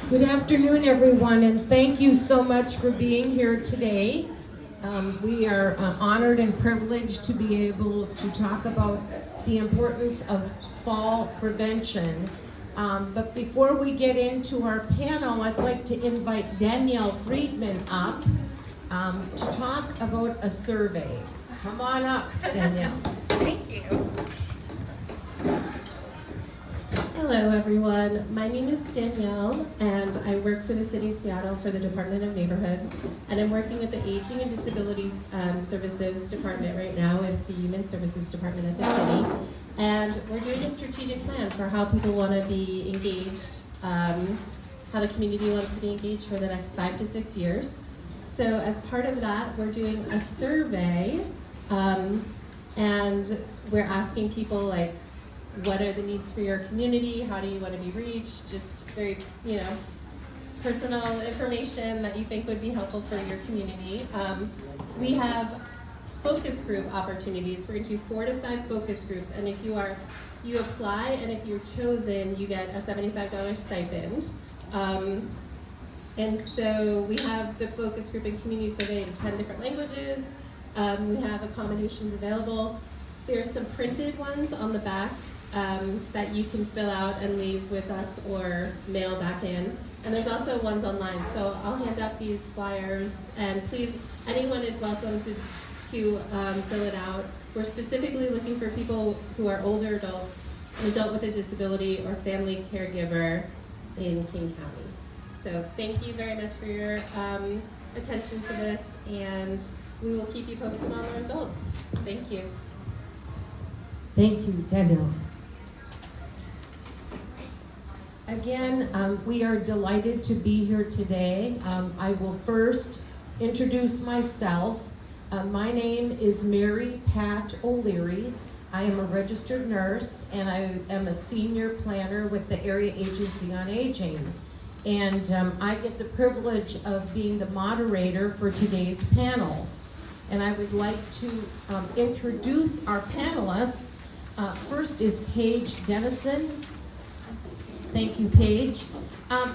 Good afternoon, everyone, and thank you so much for being here today. We are honored and privileged to be able to talk about the importance of fall prevention. But before we get into our panel, I'd like to invite Danielle Friedman up to talk about a survey. Come on up, Danielle. Thank you. Hello, everyone. My name is Danielle, and I work for the City of Seattle for the Department of Neighborhoods, and I'm working with the Aging and Disabilities Services Department right now with the Human Services Department at the city. And we're doing a strategic plan for how people want to be engaged, how the community wants to be engaged for the next 5 to 6 years. So as part of that, we're doing a survey, and we're asking people, like, what are the needs for your community? How do you want to be reached? Just very, personal information that you think would be helpful for your community. We have focus group opportunities. We're going to do 4 to 5 focus groups, and if you apply, and if you're chosen, you get a $75 stipend. And so we have the focus group and community survey in 10 different languages. We have accommodations available. There's some printed ones on the back that you can fill out and leave with us or mail back in. And there's also ones online. So I'll hand out these flyers, and please, anyone is welcome to fill it out. We're specifically looking for people who are older adults, an adult with a disability, or family caregiver in King County. So thank you very much for your attention to this, and we will keep you posted on the results. Thank you. Thank you, Danielle. Again, we are delighted to be here today. I will first introduce myself. My name is Mary Pat O'Leary. I am a registered nurse, and I am a senior planner with the Area Agency on Aging. And I get the privilege of being the moderator for today's panel. And I would like to introduce our panelists. First is Paige Dennison. Thank you, Paige.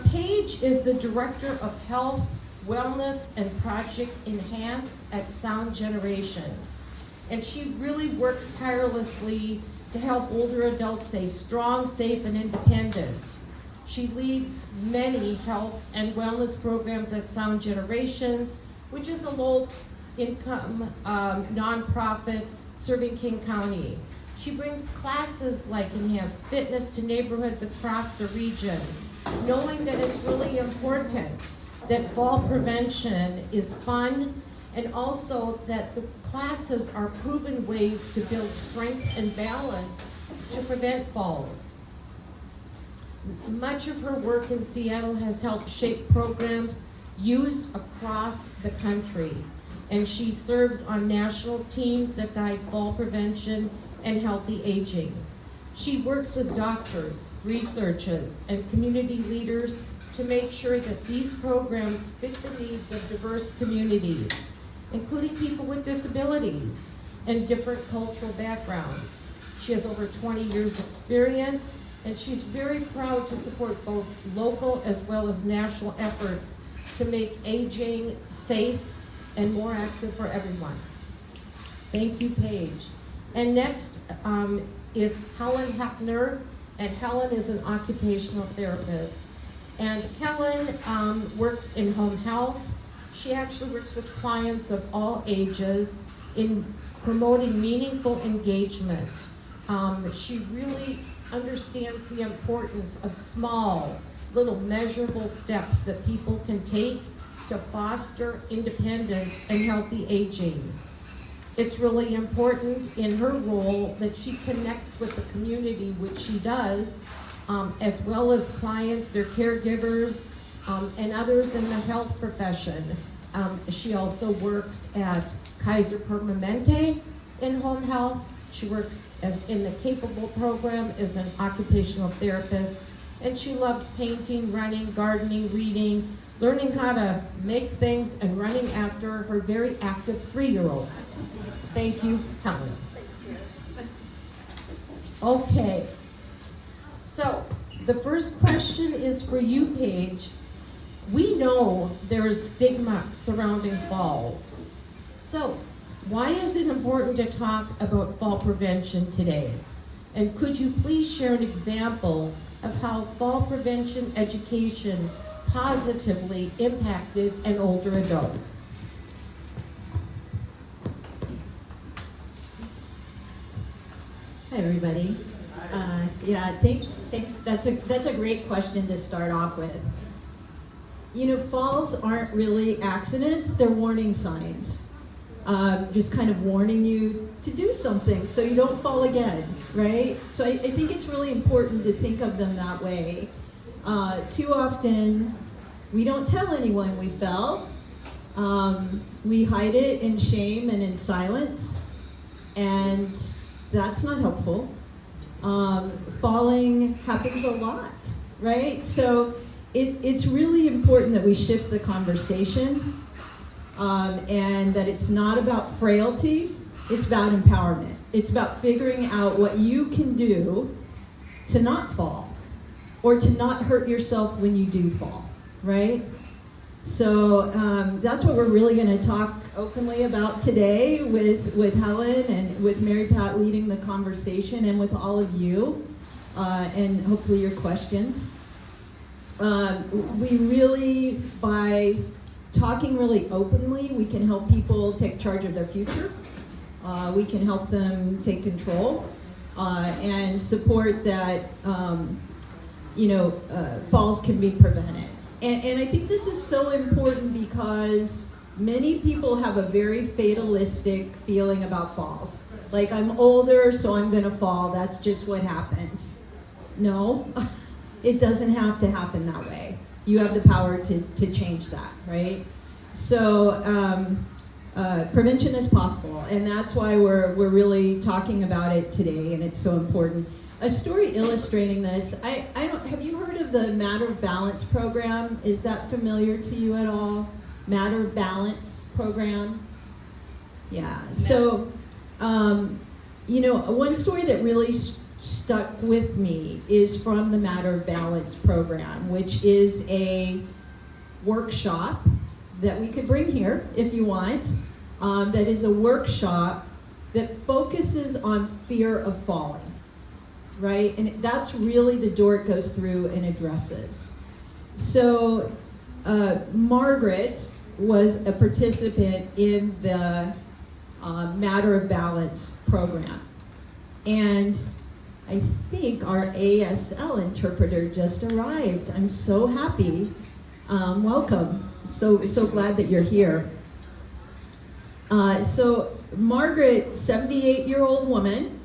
Paige is the Director of Health, Wellness, and Project Enhance at Sound Generations. And she really works tirelessly to help older adults stay strong, safe, and independent. She leads many health and wellness programs at Sound Generations, which is a low-income nonprofit serving King County. She brings classes like Enhanced Fitness to neighborhoods across the region, knowing that it's really important that fall prevention is fun, and also that the classes are proven ways to build strength and balance to prevent falls. Much of her work in Seattle has helped shape programs used across the country, and she serves on national teams that guide fall prevention and healthy aging. She works with doctors, researchers, and community leaders to make sure that these programs fit the needs of diverse communities, including people with disabilities and different cultural backgrounds. She has over 20 years experience, and she's very proud to support both local as well as national efforts to make aging safe and more active for everyone. Thank you, Paige. And next is Helen Heppner, and Helen is an occupational therapist. And Helen works in home health. She actually works with clients of all ages in promoting meaningful engagement. She really understands the importance of small, little measurable steps that people can take to foster independence and healthy aging. It's really important in her role that she connects with the community, which she does, as well as clients, their caregivers, and others in the health profession. She also works at Kaiser Permanente in home health. She works in the Capable program as an occupational therapist, and she loves painting, running, gardening, reading, learning how to make things, and running after her very active 3-year-old. Thank you, Helen. Okay, so the first question is for you, Paige. We know there is stigma surrounding falls. So, why is it important to talk about fall prevention today? And could you please share an example of how fall prevention education positively impacted an older adult? Hi, everybody. Yeah, thanks. That's a great question to start off with. You know, falls aren't really accidents; they're warning signs. Just kind of warning you to do something so you don't fall again, right? So I think it's really important to think of them that way. Too often, we don't tell anyone we fell. We hide it in shame and in silence, and that's not helpful. Falling happens a lot, right? So it's really important that we shift the conversation, and that it's not about frailty, it's about empowerment. It's about figuring out what you can do to not fall, or to not hurt yourself when you do fall, right? So that's what we're really going to talk openly about today with Helen and with Mary Pat leading the conversation, and with all of you, and hopefully your questions. We really, by talking really openly, we can help people take charge of their future. We can help them take control, and support that falls can be prevented. And I think this is so important because many people have a very fatalistic feeling about falls. Like, I'm older, so I'm gonna fall, that's just what happens. No, it doesn't have to happen that way. You have the power to change that, right? So prevention is possible, and that's why we're really talking about it today, and it's so important. A story illustrating this, I don't, have you heard of the Matter of Balance program? Is that familiar to you at all? Matter of Balance program? Yeah, so, one story that really stuck with me is from the Matter of Balance program, which is a workshop that we could bring here if you want, that is a workshop that focuses on fear of falling. Right? And that's really the door it goes through and addresses. So Margaret was a participant in the Matter of Balance program. And I think our ASL interpreter just arrived. I'm so happy. Welcome. So glad that you're here. So Margaret, 78-year-old woman,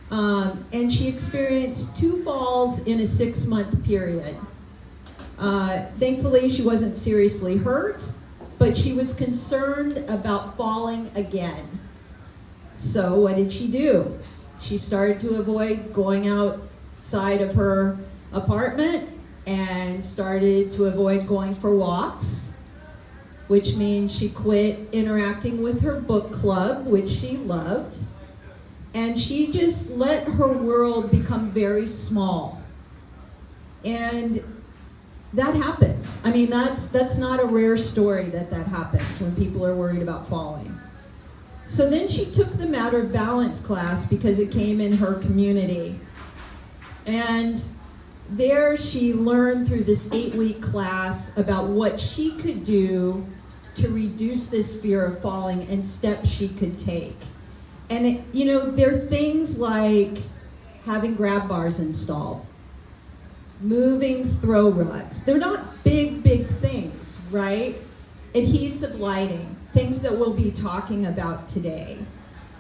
and she experienced 2 falls in a 6-month period. Thankfully, she wasn't seriously hurt, but she was concerned about falling again. So what did she do? She started to avoid going outside of her apartment and started to avoid going for walks, which means she quit interacting with her book club, which she loved. And she just let her world become very small. And that happens. I mean, that's not a rare story that happens when people are worried about falling. So then she took the Matter of Balance class because it came in her community. And there she learned through this 8-week class about what she could do to reduce this fear of falling and steps she could take. And there are things like having grab bars installed, moving throw rugs. They're not big things, right? Adhesive lighting, things that we'll be talking about today.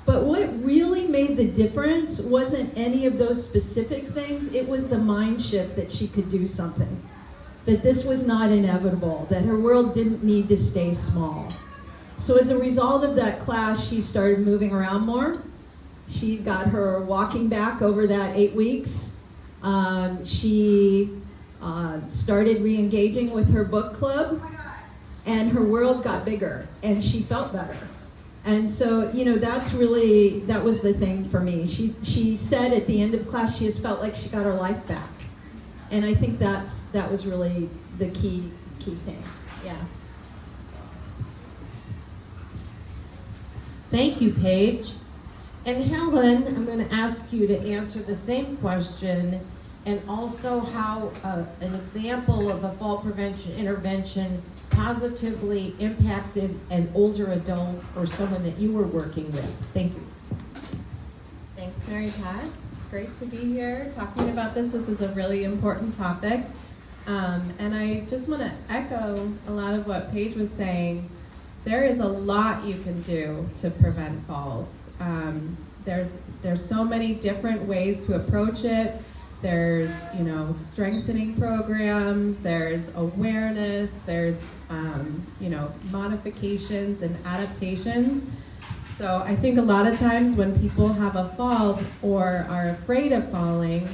But what really made the difference wasn't any of those specific things. It was the mind shift that she could do something, that this was not inevitable, that her world didn't need to stay small. So as a result of that class, she started moving around more. She got her walking back over that 8 weeks. She started re-engaging with her book club, and her world got bigger, and she felt better. And so, that was the thing for me. She said at the end of class, she just felt like she got her life back. And I think that was really the key key thing. Yeah. Thank you, Paige. And Helen, I'm going to ask you to answer the same question, and also how an example of a fall prevention intervention positively impacted an older adult or someone that you were working with. Thank you. Thanks, Mary Pat. Great to be here talking about this. This is a really important topic. And I just want to echo a lot of what Paige was saying. There is a lot you can do to prevent falls. There's so many different ways to approach it. There's, strengthening programs, there's awareness, there's, modifications and adaptations. So I think a lot of times when people have a fall or are afraid of falling,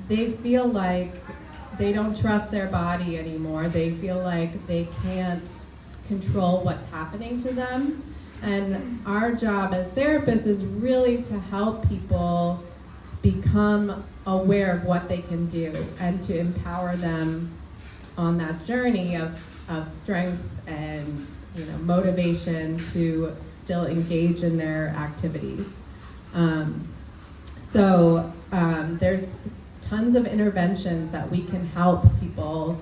they feel like they don't trust their body anymore. They feel like they can't control what's happening to them. And our job as therapists is really to help people become aware of what they can do and to empower them on that journey of strength and motivation to still engage in their activities. There's tons of interventions that we can help people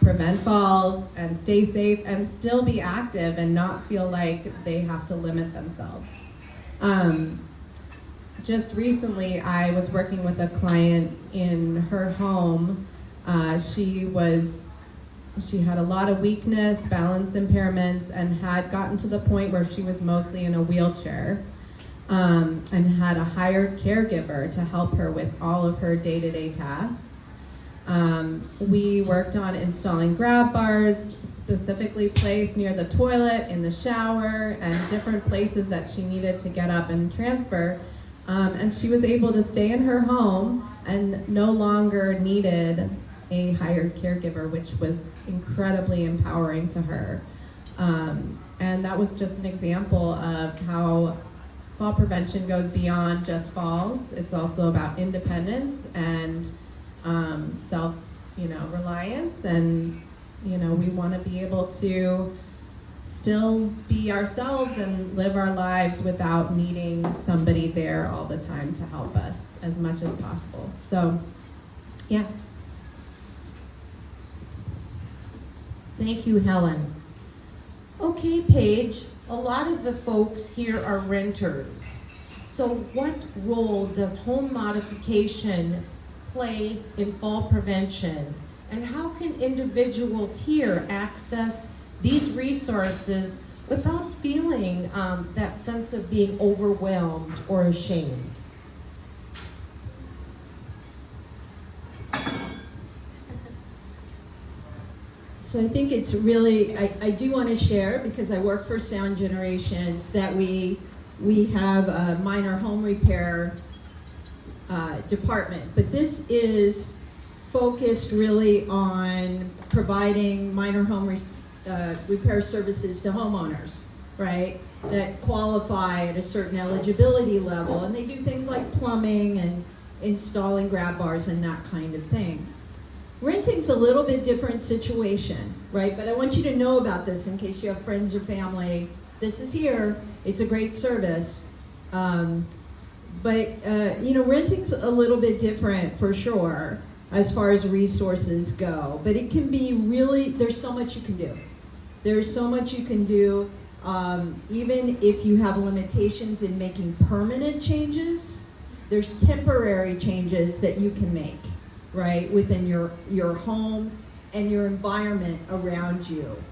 prevent falls and stay safe and still be active and not feel like they have to limit themselves. Just recently, I was working with a client in her home. She had a lot of weakness, balance impairments, and had gotten to the point where she was mostly in a wheelchair, and had a hired caregiver to help her with all of her day-to-day tasks. We worked on installing grab bars, specifically placed near the toilet, in the shower, and different places that she needed to get up and transfer. And she was able to stay in her home and no longer needed a hired caregiver, which was incredibly empowering to her. And that was just an example of how fall prevention goes beyond just falls. It's also about independence and self, reliance, and we want to be able to still be ourselves and live our lives without needing somebody there all the time to help us as much as possible. So, yeah. Thank you, Helen. Okay, Paige, a lot of the folks here are renters. So what role does home modification play in fall prevention? And how can individuals here access these resources without feeling that sense of being overwhelmed or ashamed? So I think it's really, I do want to share, because I work for Sound Generations, that we have a minor home repair department. But this is focused really on providing minor home repair services to homeowners, right, that qualify at a certain eligibility level. And they do things like plumbing and installing grab bars and that kind of thing. Renting's a little bit different situation, right? But I want you to know about this in case you have friends or family. This is here. It's a great service. Renting's a little bit different for sure as far as resources go. But it can be really, there's so much you can do. There's so much you can do. Even if you have limitations in making permanent changes, there's temporary changes that you can make, right, within your home and your environment around you.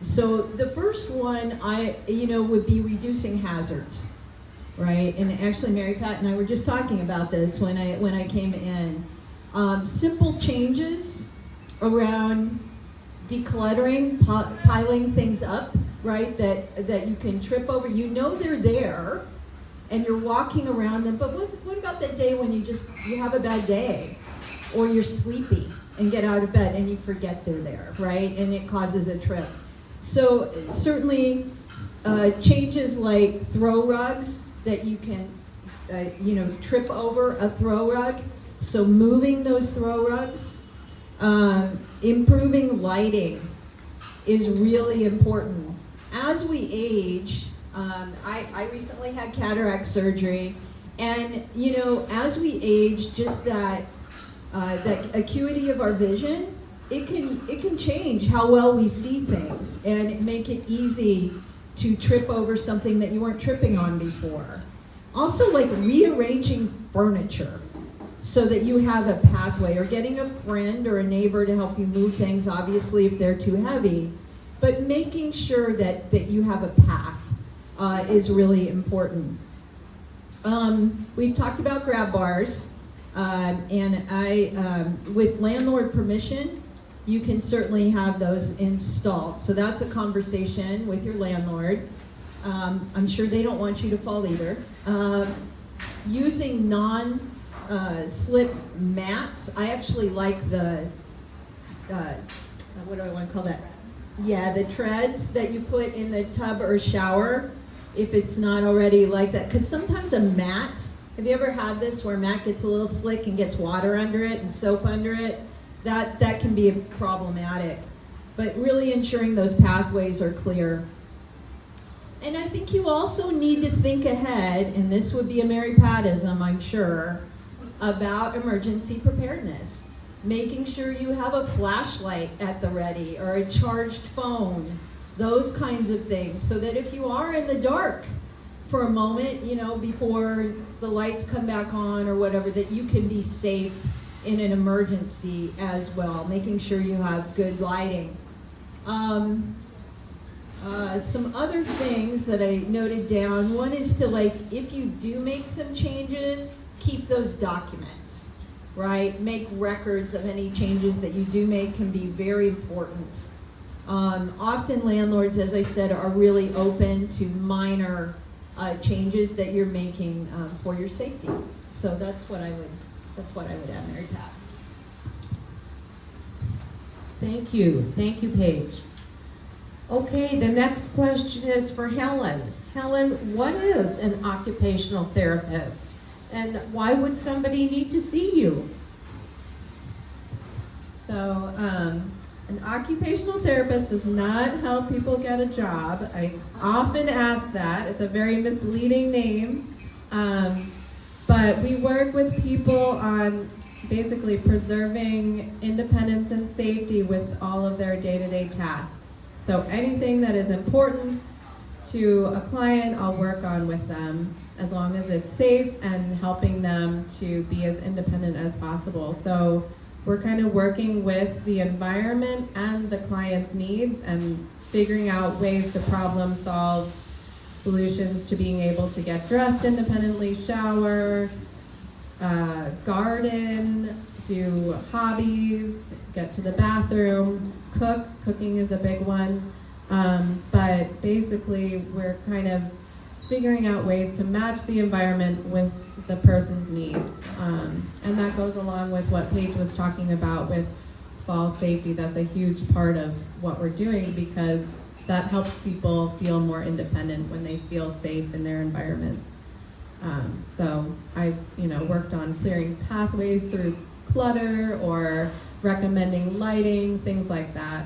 So the first one would be reducing hazards, right? And actually Mary Pat and I were just talking about this when I came in. Simple changes around decluttering, piling things up, right, that you can trip over. They're there and you're walking around them, but what about that day when you have a bad day? Or you're sleepy and get out of bed and you forget they're there, right? And it causes a trip. So certainly changes like throw rugs that you can, trip over a throw rug. So moving those throw rugs, improving lighting, is really important. As we age, I recently had cataract surgery, and as we age, just that acuity of our vision, it can change how well we see things and make it easy to trip over something that you weren't tripping on before. Also, like rearranging furniture so that you have a pathway, or getting a friend or a neighbor to help you move things, obviously if they're too heavy, but making sure that you have a path is really important. We've talked about grab bars, and with landlord permission, you can certainly have those installed. So that's a conversation with your landlord. I'm sure they don't want you to fall either. Using non-slip mats. I actually like the, what do I want to call that? Yeah, the treads that you put in the tub or shower, if it's not already like that. Because sometimes a mat, have you ever had this where a mat gets a little slick and gets water under it and soap under it? That can be problematic. But really ensuring those pathways are clear. And I think you also need to think ahead, and this would be a Mary Patism, I'm sure, about emergency preparedness. Making sure you have a flashlight at the ready, or a charged phone, those kinds of things, so that if you are in the dark for a moment, before the lights come back on or whatever, that you can be safe in an emergency as well. Making sure you have good lighting. Some other things that I noted down, one is to, if you do make some changes, keep those documents, right? Make records of any changes that you do make, can be very important. Often landlords, as I said, are really open to minor changes that you're making for your safety. So that's what I would add, Mary Pat. Thank you, Paige. Okay, the next question is for Helen. Helen, what is an occupational therapist, and why would somebody need to see you? So, an occupational therapist does not help people get a job. I often ask that. It's a very misleading name. But we work with people on basically preserving independence and safety with all of their day-to-day tasks. So anything that is important to a client, I'll work on with them, as long as it's safe and helping them to be as independent as possible. So we're kind of working with the environment and the client's needs and figuring out ways to problem solve, solutions to being able to get dressed independently, shower, garden, do hobbies, get to the bathroom, cook. Cooking is a big one. But basically, we're kind of figuring out ways to match the environment with the person's needs. And that goes along with what Paige was talking about with fall safety. That's a huge part of what we're doing, because that helps people feel more independent when they feel safe in their environment. So I've worked on clearing pathways through clutter, or recommending lighting, things like that.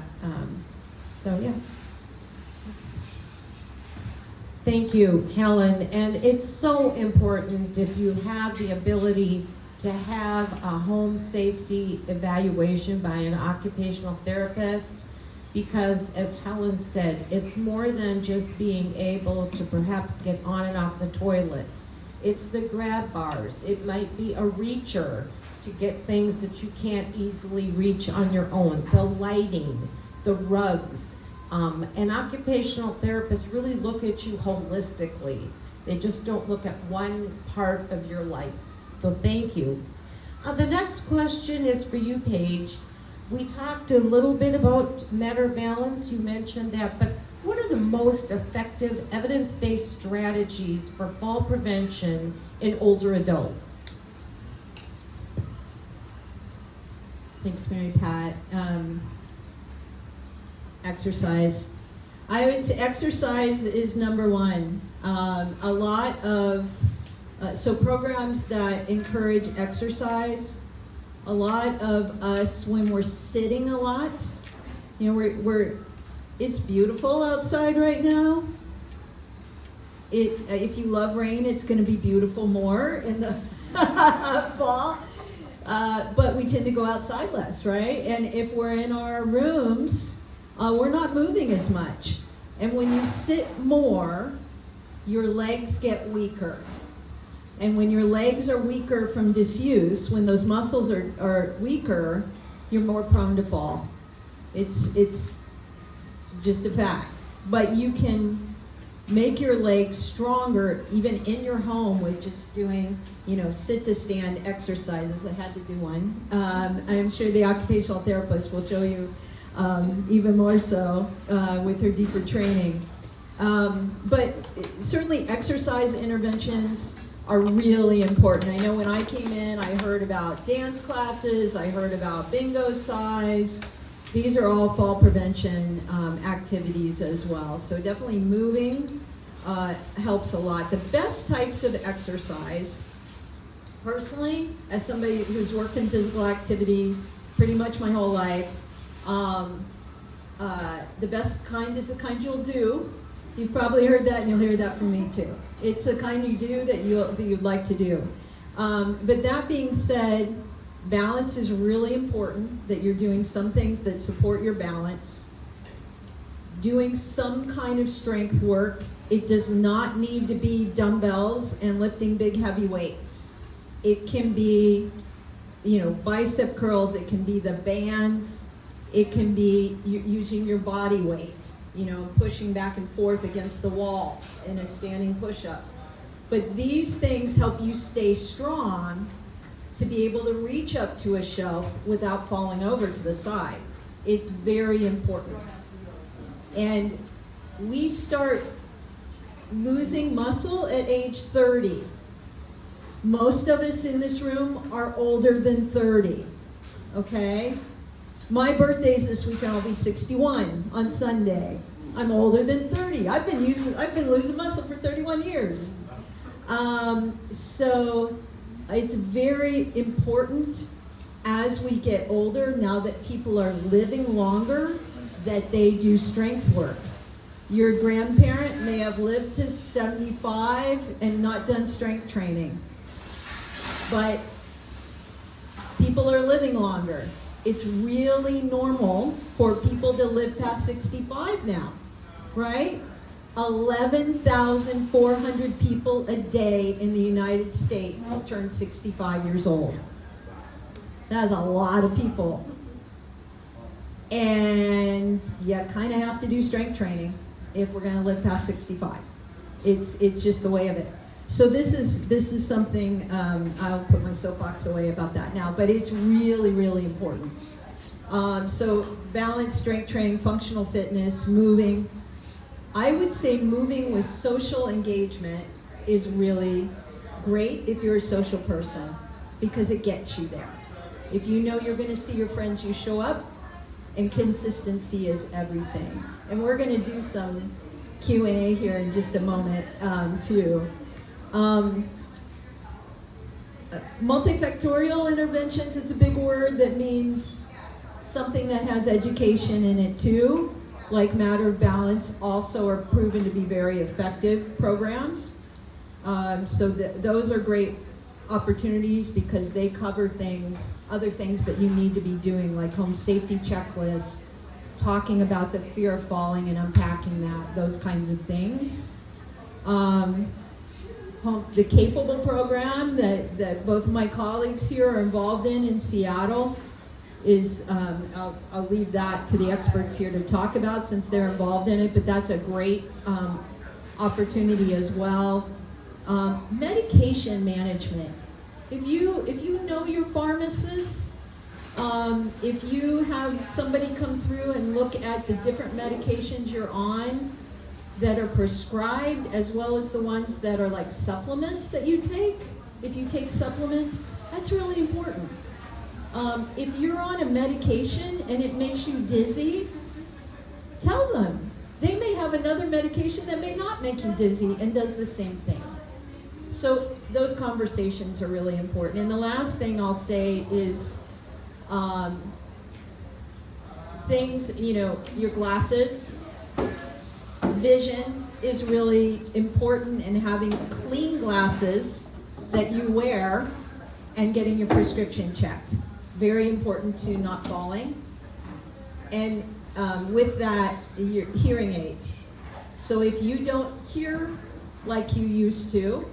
So yeah. Thank you, Helen. And it's so important, if you have the ability to have a home safety evaluation by an occupational therapist, because as Helen said, it's more than just being able to perhaps get on and off the toilet. It's the grab bars. It might be a reacher to get things that you can't easily reach on your own. The lighting, the rugs. And occupational therapists really look at you holistically. They just don't look at one part of your life. So thank you. The next question is for you, Paige. We talked a little bit about matter balance. You mentioned that, but what are the most effective evidence-based strategies for fall prevention in older adults? Thanks, Mary Pat. Exercise. I would say exercise is number one. A lot of so programs that encourage exercise. A lot of us, when we're sitting a lot, we're It's beautiful outside right now. If you love rain, it's going to be beautiful more in the fall. But we tend to go outside less, right? And if we're in our rooms, we're not moving as much. And when you sit more, your legs get weaker. And when your legs are weaker from disuse, when those muscles are weaker, you're more prone to fall. It's just a fact. But you can make your legs stronger even in your home with just doing, sit to stand exercises. I had to do one. I'm sure the occupational therapist will show you even more so with her deeper training. But certainly exercise interventions are really important. I know when I came in, I heard about dance classes, I heard about bingo size. These are all fall prevention activities as well. So definitely moving helps a lot. The best types of exercise, personally, as somebody who's worked in physical activity pretty much my whole life, the best kind is the kind you'll do. You've probably heard that, and you'll hear that from me too. It's the kind you do that you'd like to do. But that being said, balance is really important, that you're doing some things that support your balance. Doing some kind of strength work. It does not need to be dumbbells and lifting big heavy weights. It can be, bicep curls, it can be the bands, it can be using your body weight, pushing back and forth against the wall in a standing push-up. But these things help you stay strong to be able to reach up to a shelf without falling over to the side. It's very important. And we start losing muscle at age 30. Most of us in this room are older than 30, okay? My birthday's this week and I'll be 61 on Sunday. I'm older than 30. I've been losing muscle for 31 years. So it's very important as we get older, now that people are living longer, that they do strength work. Your grandparent may have lived to 75 and not done strength training. But people are living longer. It's really normal for people to live past 65 now, right? 11,400 people a day in the United States turn 65 years old. That's a lot of people. And you kind of have to do strength training if we're going to live past 65. It's just the way of it. So this is something, I'll put my soapbox away about that now, but it's really, really important. So balance, strength training, functional fitness, moving. I would say moving with social engagement is really great if you're a social person, because it gets you there. If you know you're going to see your friends, you show up, and consistency is everything. And we're going to do some Q&A here in just a moment, too. Multifactorial interventions, it's a big word that means something that has education in it, too. Like Matter of Balance also are proven to be very effective programs. So those are great opportunities because they cover other things that you need to be doing, like home safety checklists, talking about the fear of falling and unpacking those kinds of things. The Capable program that both of my colleagues here are involved in Seattle is, I'll leave that to the experts here to talk about since they're involved in it, but that's a great opportunity as well. Medication management. If you know your pharmacist, if you have somebody come through and look at the different medications you're on that are prescribed, as well as the ones that are like supplements that you take, if you take supplements, that's really important. If you're on a medication and it makes you dizzy, tell them. They may have another medication that may not make you dizzy and does the same thing. So those conversations are really important. And the last thing I'll say is things, your glasses. Vision is really important, and having clean glasses that you wear and getting your prescription checked. Very important to not falling. And with that, your hearing aids. So if you don't hear like you used to,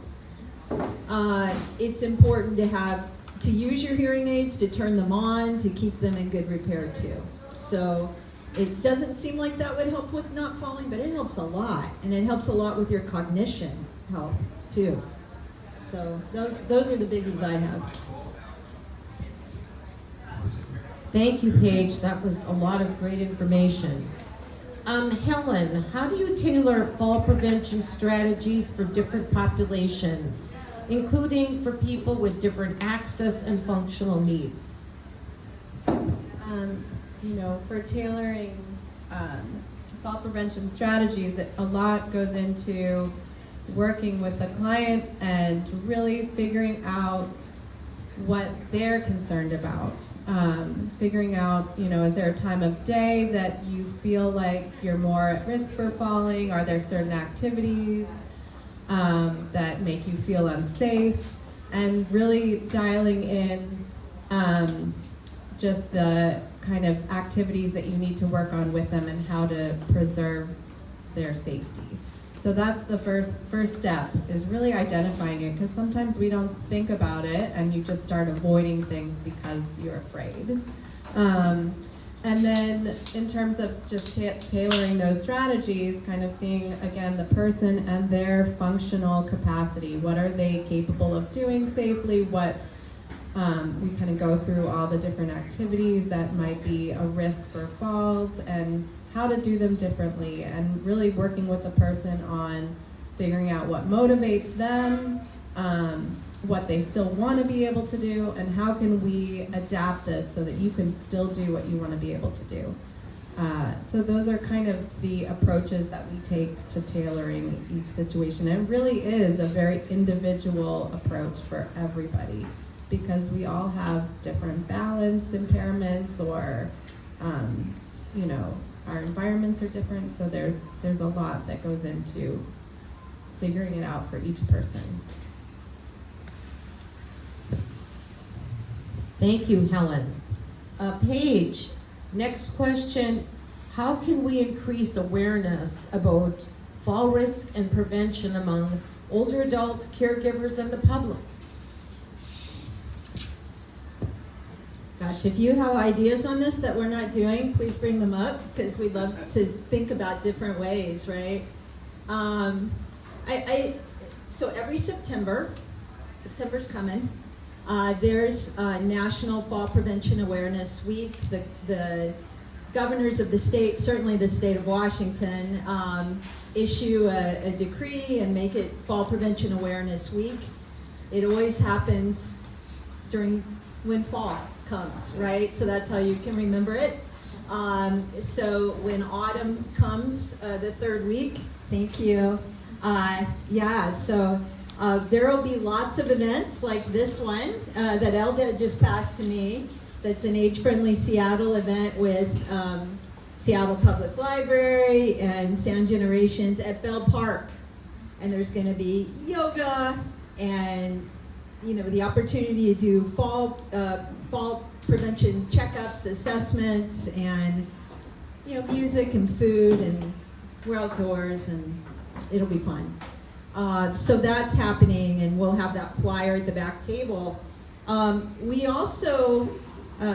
it's important to use your hearing aids, to turn them on, to keep them in good repair too. So it doesn't seem like that would help with not falling, but it helps a lot. And it helps a lot with your cognition health too. So those are the biggies I have. Thank you, Paige. That was a lot of great information. Helen, how do you tailor fall prevention strategies for different populations, including for people with different access and functional needs? For tailoring fall prevention strategies, a lot goes into working with the client and really figuring out what they're concerned about. Figuring out, is there a time of day that you feel like you're more at risk for falling? Are there certain activities that make you feel unsafe? And really dialing in just the kind of activities that you need to work on with them and how to preserve their safety. So that's the first step, is really identifying it, because sometimes we don't think about it and you just start avoiding things because you're afraid. And then in terms of just tailoring those strategies, kind of seeing again the person and their functional capacity. What are they capable of doing safely? We kind of go through all the different activities that might be a risk for falls and how to do them differently, and really working with the person on figuring out what motivates them, what they still want to be able to do, and how can we adapt this so that you can still do what you want to be able to do. So those are kind of the approaches that we take to tailoring each situation. It really is a very individual approach for everybody, because we all have different balance impairments, or our environments are different, so there's a lot that goes into figuring it out for each person. Thank you, Helen. Paige, next question. How can we increase awareness about fall risk and prevention among older adults, caregivers, and the public? Gosh, if you have ideas on this that we're not doing, please bring them up, because we'd love to think about different ways, right? So every September's coming, there's National Fall Prevention Awareness Week. The governors of the state, certainly the state of Washington, issue a decree and make it Fall Prevention Awareness Week. It always happens when fall comes, right? So that's how you can remember it. So when autumn comes, the third week, thank you. So there will be lots of events like this one that Elda just passed to me. That's an age-friendly Seattle event with Seattle Public Library and Sound Generations at Bell Park. And there's going to be yoga and the opportunity to do fall prevention checkups, assessments, and music and food, and we're outdoors, and it'll be fun. So that's happening, and we'll have that flyer at the back table. We also,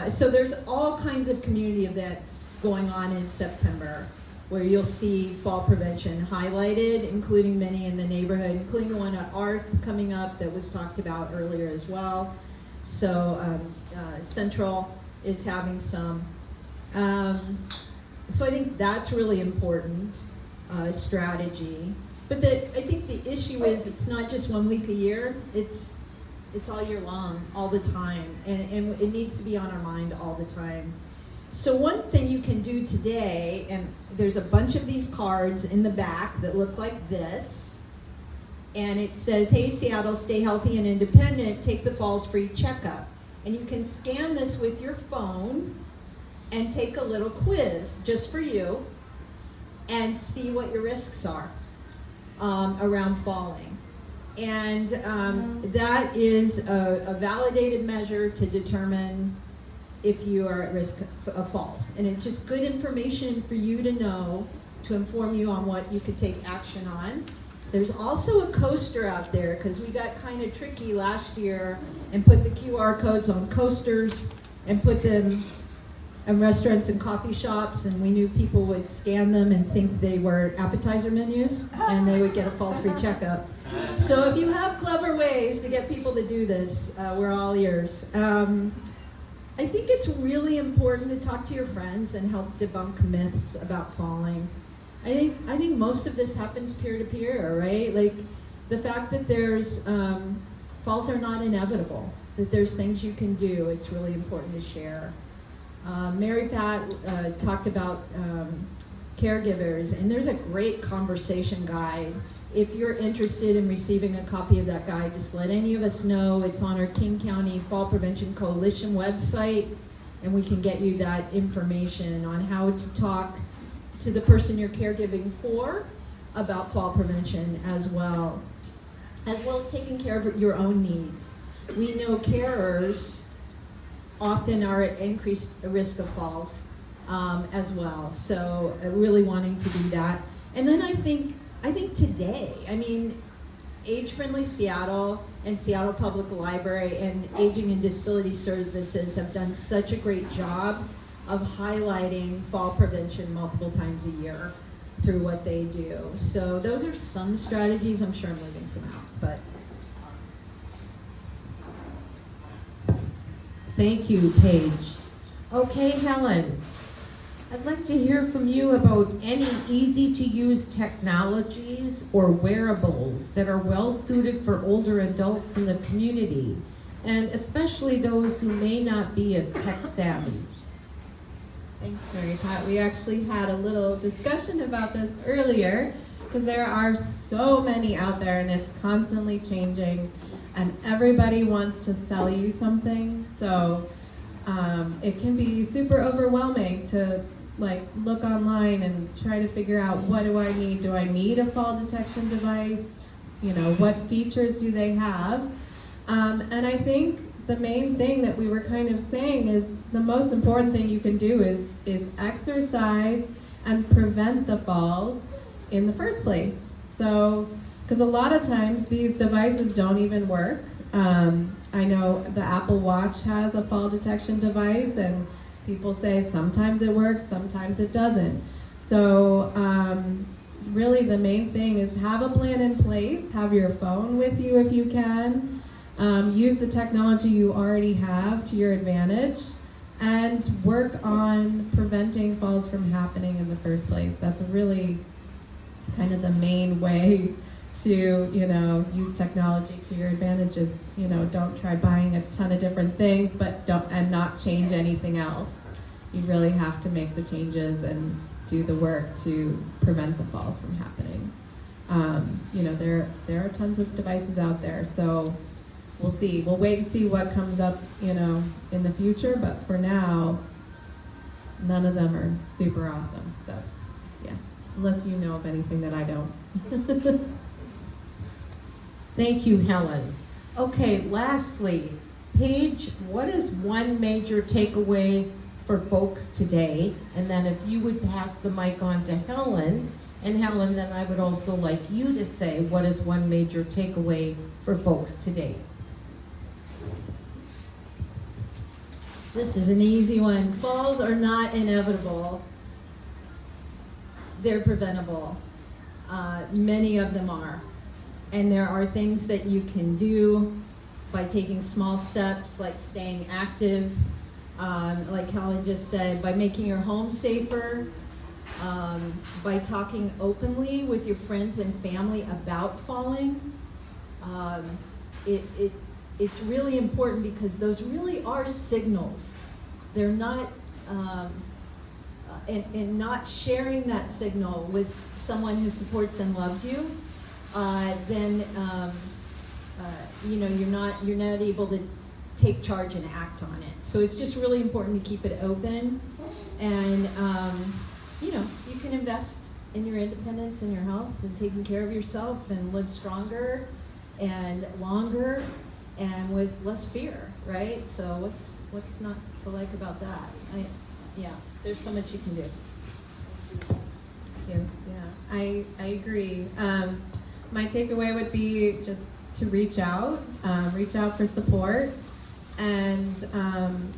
so there's all kinds of community events going on in September, where you'll see fall prevention highlighted, including many in the neighborhood, including the one at Arth coming up that was talked about earlier as well. So Central is having some. So I think that's really important strategy. But I think the issue is it's not just 1 week a year. It's all year long, all the time, and it needs to be on our mind all the time. So one thing you can do today, and there's a bunch of these cards in the back that look like this, and it says, "Hey Seattle, stay healthy and independent, take the Falls free checkup." And you can scan this with your phone and take a little quiz just for you. and see what your risks are around falling. And that is a validated measure to determine if you are at risk of falls. And it's just good information for you to know to inform you on what you could take action on. There's also a coaster out there, because we got kind of tricky last year and put the QR codes on coasters and put them in restaurants and coffee shops, and we knew people would scan them and think they were appetizer menus, and they would get a falls free checkup. So if you have clever ways to get people to do this, we're all ears. I think it's really important to talk to your friends and help debunk myths about falling. I think most of this happens peer-to-peer, right? Like the fact that there's, falls are not inevitable, that there's things you can do, it's really important to share. Mary Pat talked about caregivers, and there's a great conversation guide. If you're interested in receiving a copy of that guide, just let any of us know. It's on our King County Fall Prevention Coalition website, and we can get you that information on how to talk to the person you're caregiving for about fall prevention as well as taking care of your own needs. We know carers often are at increased risk of falls as well, so really wanting to do that. And then I think today, I mean, Age Friendly Seattle and Seattle Public Library and Aging and Disability Services have done such a great job of highlighting fall prevention multiple times a year through what they do. So those are some strategies. I'm sure I'm leaving some out, but. Thank you, Paige. Okay, Helen, I'd like to hear from you about any easy-to-use technologies or wearables that are well-suited for older adults in the community, and especially those who may not be as tech-savvy. Thanks, Mary Pat. We actually had a little discussion about this earlier, because there are so many out there and it's constantly changing, and everybody wants to sell you something. So it can be super overwhelming to look online and try to figure out, what do I need? Do I need a fall detection device? What features do they have? And I think the main thing that we were kind of saying is the most important thing you can do is exercise and prevent the falls in the first place. So, because a lot of times these devices don't even work. I know the Apple Watch has a fall detection device, and people say sometimes it works, sometimes it doesn't. So really the main thing is have a plan in place, have your phone with you if you can. Use the technology you already have to your advantage, and work on preventing falls from happening in the first place. That's really kind of the main way to, use technology to your advantages. Don't try buying a ton of different things, but and not change anything else. You really have to make the changes and do the work to prevent the falls from happening. There are tons of devices out there, so we'll see. We'll wait and see what comes up, in the future, but for now, none of them are super awesome. So, yeah, unless you know of anything that I don't. Thank you, Helen. Okay, lastly, Paige, what is one major takeaway for folks today? And then if you would pass the mic on to Helen, and Helen, then I would also like you to say, what is one major takeaway for folks today? This is an easy one. Falls are not inevitable. They're preventable. Many of them are. And there are things that you can do by taking small steps, like staying active, like Helen just said, by making your home safer, by talking openly with your friends and family about falling. It's really important because those really are signals. They're not, and not sharing that signal with someone who supports and loves you, then you're not able to take charge and act on it. So it's just really important to keep it open, and you can invest in your independence and your health and taking care of yourself and live stronger and longer and with less fear, right? So what's not to like about that? Yeah, there's so much you can do. I agree. My takeaway would be just to reach out for support. And,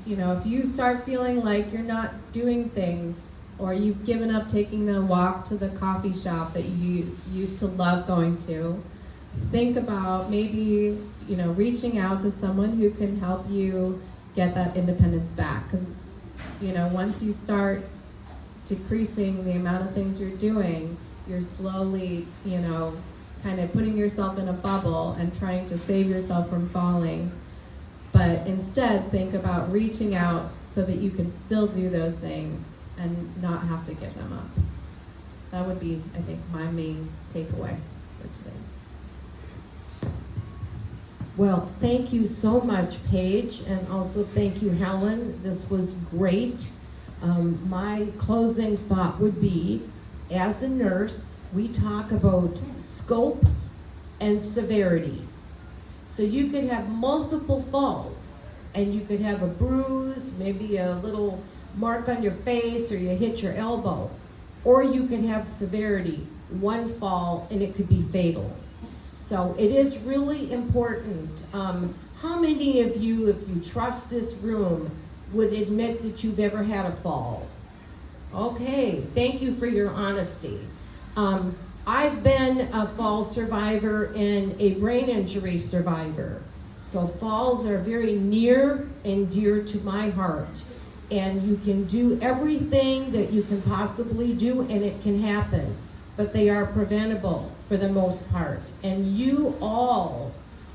if you start feeling like you're not doing things or you've given up taking the walk to the coffee shop that you used to love going to, think about maybe, reaching out to someone who can help you get that independence back. Because, once you start decreasing the amount of things you're doing, you're slowly, kind of putting yourself in a bubble and trying to save yourself from falling. But instead, think about reaching out so that you can still do those things and not have to give them up. That would be, I think, my main takeaway for today. Well, thank you so much, Paige, and also thank you, Helen. This was great. My closing thought would be, as a nurse, we talk about scope and severity. So you could have multiple falls, and you could have a bruise, maybe a little mark on your face, or you hit your elbow. Or you can have severity, one fall, and it could be fatal. So it is really important. How many of you, if you trust this room, would admit that you've ever had a fall? Okay, thank you for your honesty. I've been a fall survivor and a brain injury survivor. So falls are very near and dear to my heart. And you can do everything that you can possibly do, and it can happen. But they are preventable for the most part. And you all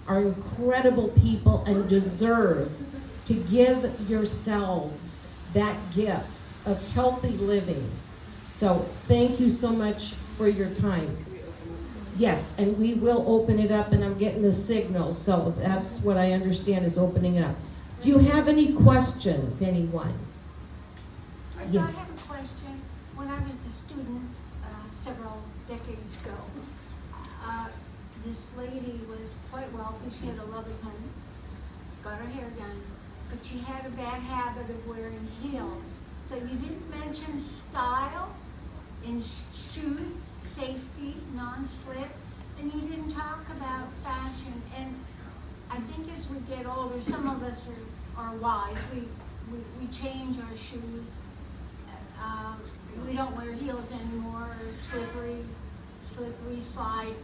are incredible people and deserve to give yourselves that gift of healthy living. So thank you so much for your time. Yes, and we will open it up, and I'm getting the signal, so that's what I understand is opening it up. Do you have any questions, anyone? So Yes. I have a question. When I was a student several decades ago, this lady was quite wealthy. She had a lovely home, got her hair done, but she had a bad habit of wearing heels. So you didn't mention style in shoes, safety, non-slip, and you didn't talk about fashion. And I think as we get older, some of us are wise. We change our shoes. We don't wear heels anymore, or slippery slide,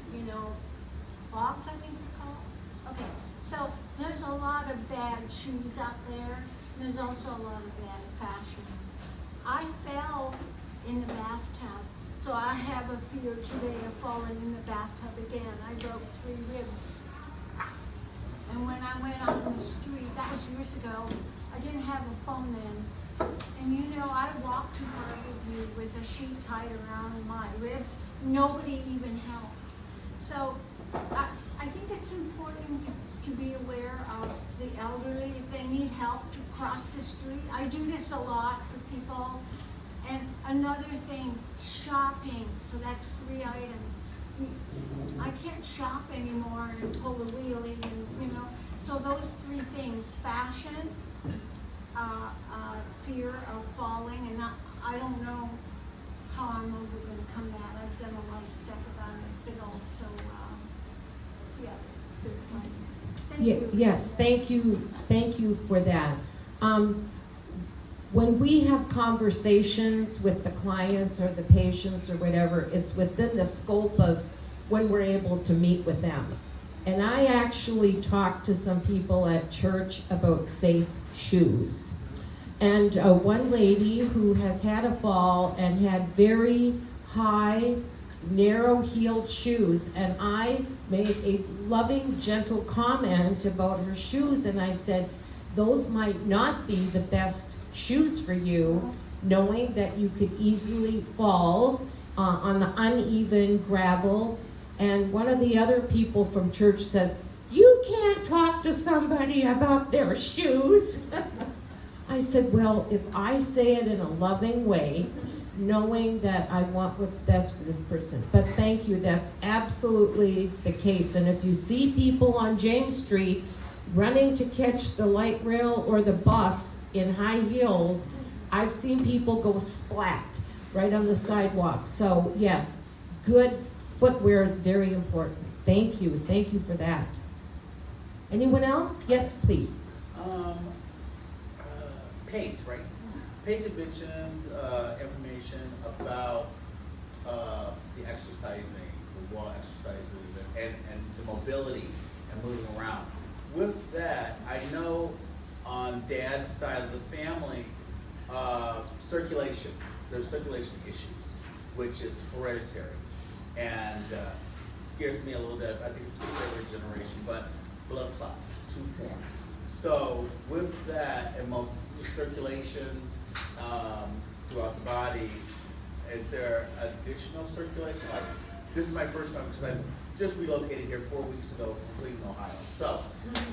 clogs, I think they're called. Okay, so there's a lot of bad shoes out there. And there's also a lot of bad fashions. I fell in the bathtub, so I have a fear today of falling in the bathtub again. I broke 3 ribs. And when I went on the street, that was years ago, I didn't have a phone then. And I walked to Harborview with a sheet tied around my ribs. Nobody even helped. So I think it's important to be aware of the elderly if they need help to cross the street. I do this a lot for people. And another thing, shopping. So that's 3 items. I can't shop anymore and pull a wheelie and, So those 3 things, fashion, fear of falling, and I don't know how I'm ever going to come back. I've done a lot of stuff about it, but also, good point. Thank you. Yes, thank you for that. When we have conversations with the clients or the patients or whatever, it's within the scope of when we're able to meet with them. And I actually talked to some people at church about safe shoes. And one lady who has had a fall and had very high, narrow-heeled shoes, and I made a loving, gentle comment about her shoes, and I said, those might not be the best shoes for you, knowing that you could easily fall on the uneven gravel. And one of the other people from church says, you can't talk to somebody about their shoes. I said, well, if I say it in a loving way, knowing that I want what's best for this person. But thank you, that's absolutely the case. And if you see people on James Street running to catch the light rail or the bus in high heels, I've seen people go splat right on the sidewalk. So yes, good footwear is very important. Thank you for that. Anyone else? Yes, please. Paige, right? Paige had mentioned information about the exercising, the wall exercises, and the mobility and moving around. With that, I know on Dad's side of the family, circulation. There's circulation issues, which is hereditary, and scares me a little bit. I think it's every generation, but blood clots, to form. So with that and circulation throughout the body, is there additional circulation? Like, this is my first time because I just relocated here 4 weeks ago from Cleveland, Ohio. So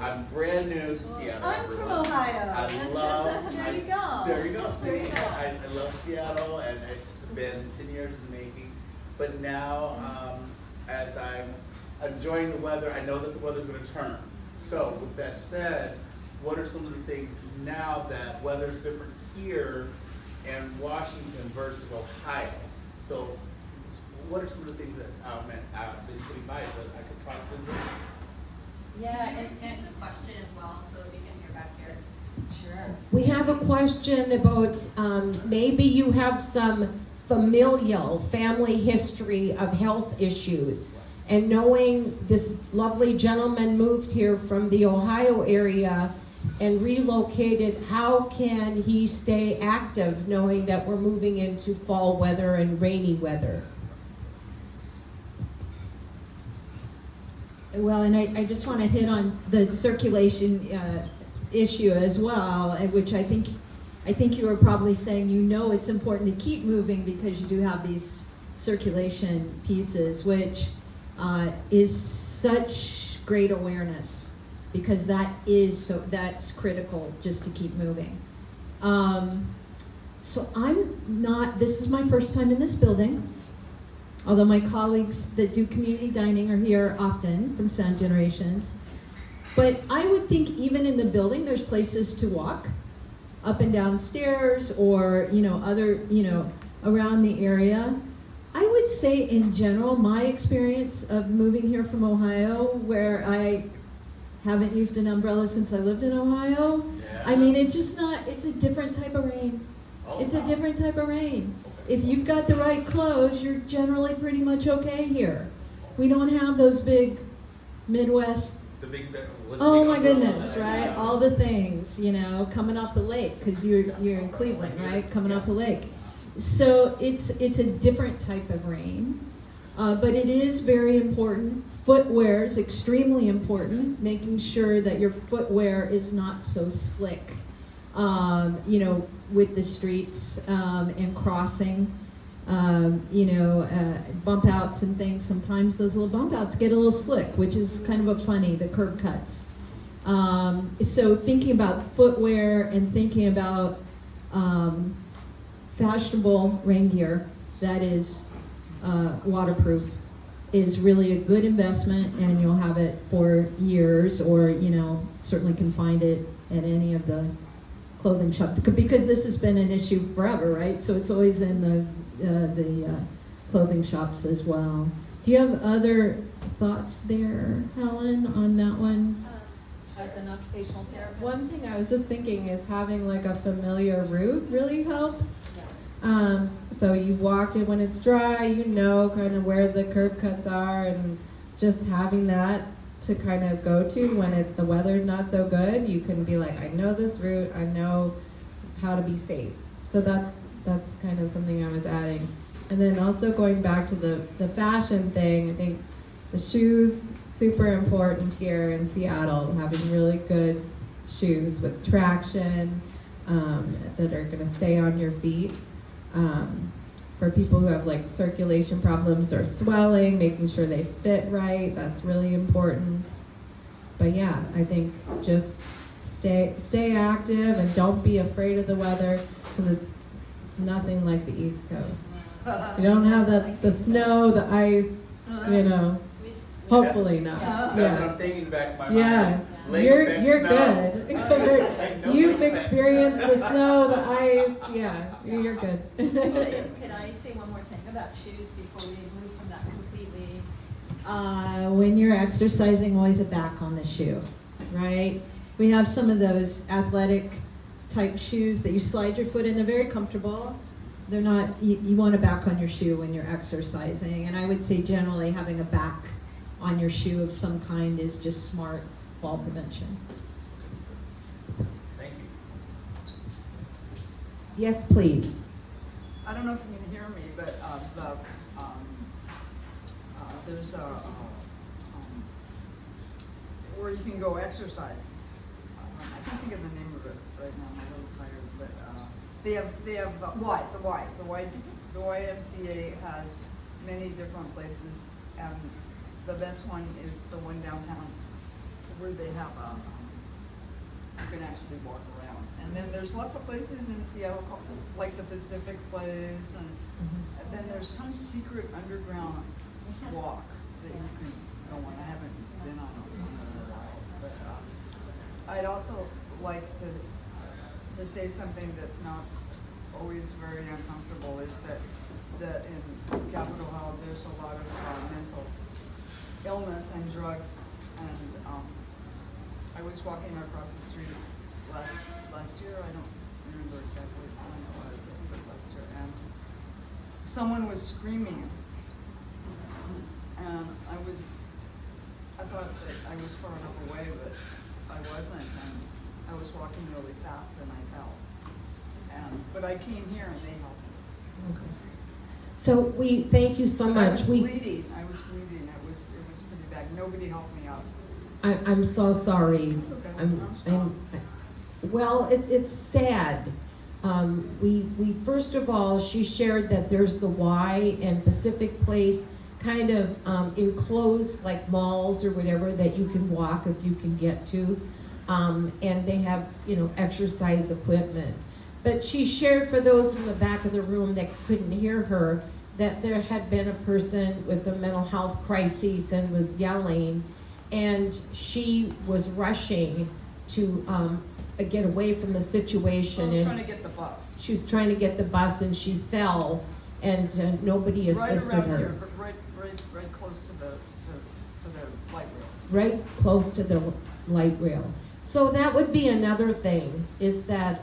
I'm brand new to Seattle. I'm from Ohio. I love. There you go. There you go. There you go. I love Seattle, and it's been 10 years in the making. But now, as I'm enjoying the weather, I know that the weather's going to turn. So with that said, what are some of the things now that weather's different here in Washington versus Ohio? So what are some of the things that I've been putting by that I could possibly do? Yeah, and The question as well, so we can hear back here. sure. We have a question about maybe you have some familial family history of health issues. And knowing this lovely gentleman moved here from the Ohio area and relocated, how can he stay active knowing that we're moving into fall weather and rainy weather? Well, and I just want to hit on the circulation issue as well, which I think you were probably saying, you know, it's important to keep moving because you do have these circulation pieces, which is such great awareness, because that's critical just to keep moving. So this is my first time in this building, although my colleagues that do community dining are here often from Sound Generations. But I would think even in the building, there's places to walk up and down stairs or, around the area. I would say in general, my experience of moving here from Ohio, where I haven't used an umbrella since I lived in Ohio. Yeah. I mean, it's a different type of rain. Oh, It's wow. a different type of rain. Okay. If you've got the right clothes, you're generally pretty much okay here. We don't have those big Midwest, The big, with oh big my umbrella goodness, that I right? have. All the things, coming off the lake, because you're in Cleveland, right? Coming off the lake. So it's a different type of rain, but it is very important. Footwear is extremely important, making sure that your footwear is not so slick, with the streets and crossing, bump outs and things. Sometimes those little bump outs get a little slick, which is kind of funny, the curb cuts. So thinking about footwear and thinking about fashionable rain gear that is waterproof is really a good investment, and you'll have it for years, or certainly can find it at any of the clothing shop, because this has been an issue forever, right? So it's always in the clothing shops as well. Do you have other thoughts there, Helen, on that one? As an occupational therapist. One thing I was just thinking is having like a familiar route really helps. So you walked it when it's dry, kind of where the curb cuts are, and just having that to kind of go to when the weather's not so good, you can be like, I know this route, I know how to be safe. So that's kind of something I was adding. And then also going back to the fashion thing, I think the shoes, super important here in Seattle, having really good shoes with traction that are going to stay on your feet. For people who have like circulation problems or swelling, making sure they fit right, that's really important. But yeah, I think just stay active and don't be afraid of the weather, because it's It's nothing like the East Coast. You don't have the snow, the ice, you know. Hopefully not. That's what I'm Yeah. thinking back in my mind. Yeah. Late You're snow. good. I know You've late experienced the snow, the ice. Yeah, you're good. Can I say one more thing about shoes before we move from that completely? When you're exercising, always a back on the shoe, right? We have some of those athletic type shoes that you slide your foot in. They're very comfortable. They're not, you want a back on your shoe when you're exercising. And I would say generally having a back on your shoe of some kind is just smart fall prevention. Thank you. Yes, please. I don't know if you can hear me, but there's where you can go exercise. I can't think of the name of it right now. I'm a little tired, but they have the YMCA has many different places, and the best one is the one downtown where they have you can actually walk around. And then there's lots of places in Seattle called, like the Pacific Place, and then there's some secret underground walk that you can go on. I haven't been on one in a while, but I'd also like to say something that's not always very uncomfortable, is that in Capitol Hill there's a lot of mental illness and drugs, and I was walking across the street last year. I don't remember exactly when it was. I think it was last year, and someone was screaming, and I thought that I was far enough away, but I wasn't, and I was walking really fast, and I fell. But I came here, and they helped me. Okay. So we thank you so I much. was bleeding. It was pretty bad. Nobody helped me out. I'm so sorry. It's okay. I'm strong. Well, it's sad. We first of all, she shared that there's the Y and Pacific Place kind of enclosed like malls or whatever that you can walk if you can get to, and they have, you know, exercise equipment. But she shared, for those in the back of the room that couldn't hear her, that there had been a person with a mental health crisis and was yelling, and she was rushing to get away from the situation. I was And trying to get the bus. she was trying to get the bus, and she fell, and nobody assisted Right around her. here, but right close to the light rail. Right close to the light rail. So that would be another thing, is that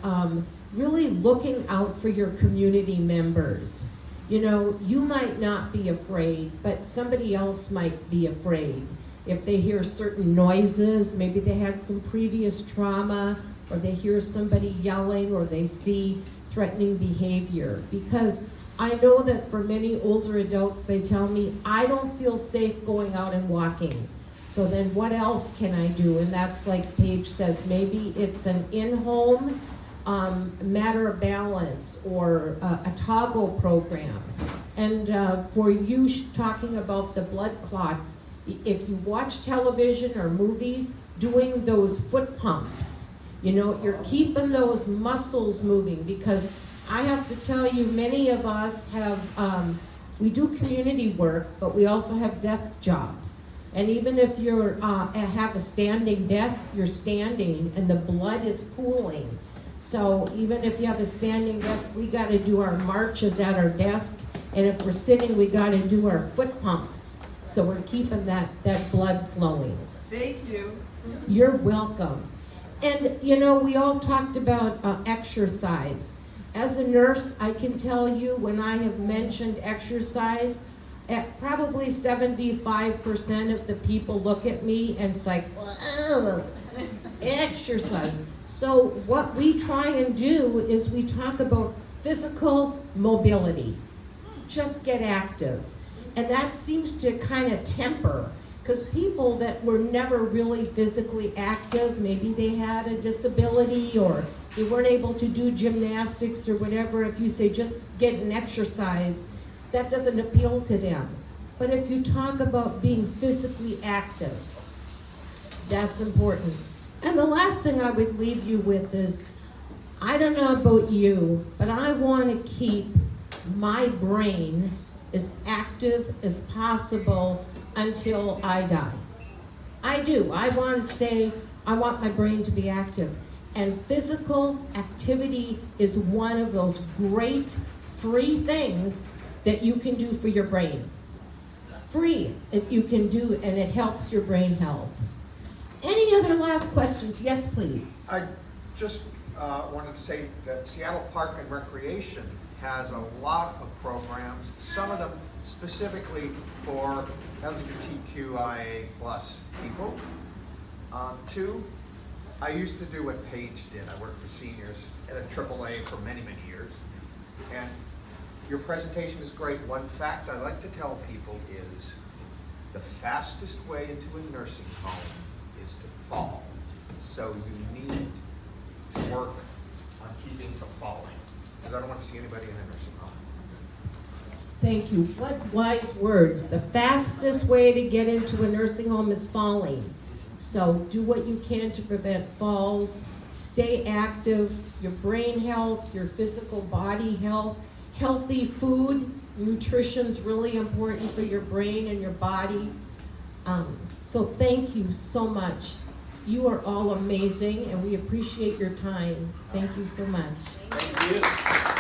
really looking out for your community members. You know, you might not be afraid, but somebody else might be afraid. If they hear certain noises, maybe they had some previous trauma, or they hear somebody yelling, or they see threatening behavior. Because I know that for many older adults, they tell me, I don't feel safe going out and walking. So then what else can I do? And that's like Paige says, maybe it's an in-home matter of balance, or a toggle program. And for you talking about the blood clots, if you watch television or movies, doing those foot pumps, you know, you're keeping those muscles moving. Because I have to tell you, many of us have, we do community work, but we also have desk jobs. And even if you're have a standing desk, you're standing and the blood is pooling. So even if you have a standing desk, we got to do our marches at our desk. And if we're sitting, we got to do our foot pumps. So we're keeping that blood flowing. Thank you. You're welcome. And you know, we all talked about exercise. As a nurse, I can tell you, when I have mentioned exercise, probably 75% of the people look at me and it's like, whoa, exercise. So what we try and do is we talk about physical mobility. Just get active. And that seems to kind of temper, because people that were never really physically active, maybe they had a disability or they weren't able to do gymnastics or whatever, if you say just get an exercise, that doesn't appeal to them. But if you talk about being physically active, that's important. And the last thing I would leave you with is, I don't know about you, but I want to keep my brain as active as possible until I die. I do. I want my brain to be active. And physical activity is one of those great free things that you can do for your brain. Free, you can do, and it helps your brain health. Any other last questions? Yes, please. I just wanted to say that Seattle Park and Recreation has a lot of programs, some of them specifically for LGBTQIA plus people. Two, I used to do what Paige did. I worked for seniors at a AAA for many, many years. And your presentation is great. One fact I like to tell people is the fastest way into a nursing home is to fall. So you need to work on keeping from falling, because I don't want to see anybody in a nursing home. Thank you. What wise words. The fastest way to get into a nursing home is falling. So do what you can to prevent falls. Stay active. Your brain health, your physical body health, healthy food. Nutrition's really important for your brain and your body. So thank you so much. You are all amazing, and we appreciate your time. Thank you so much. Thank you.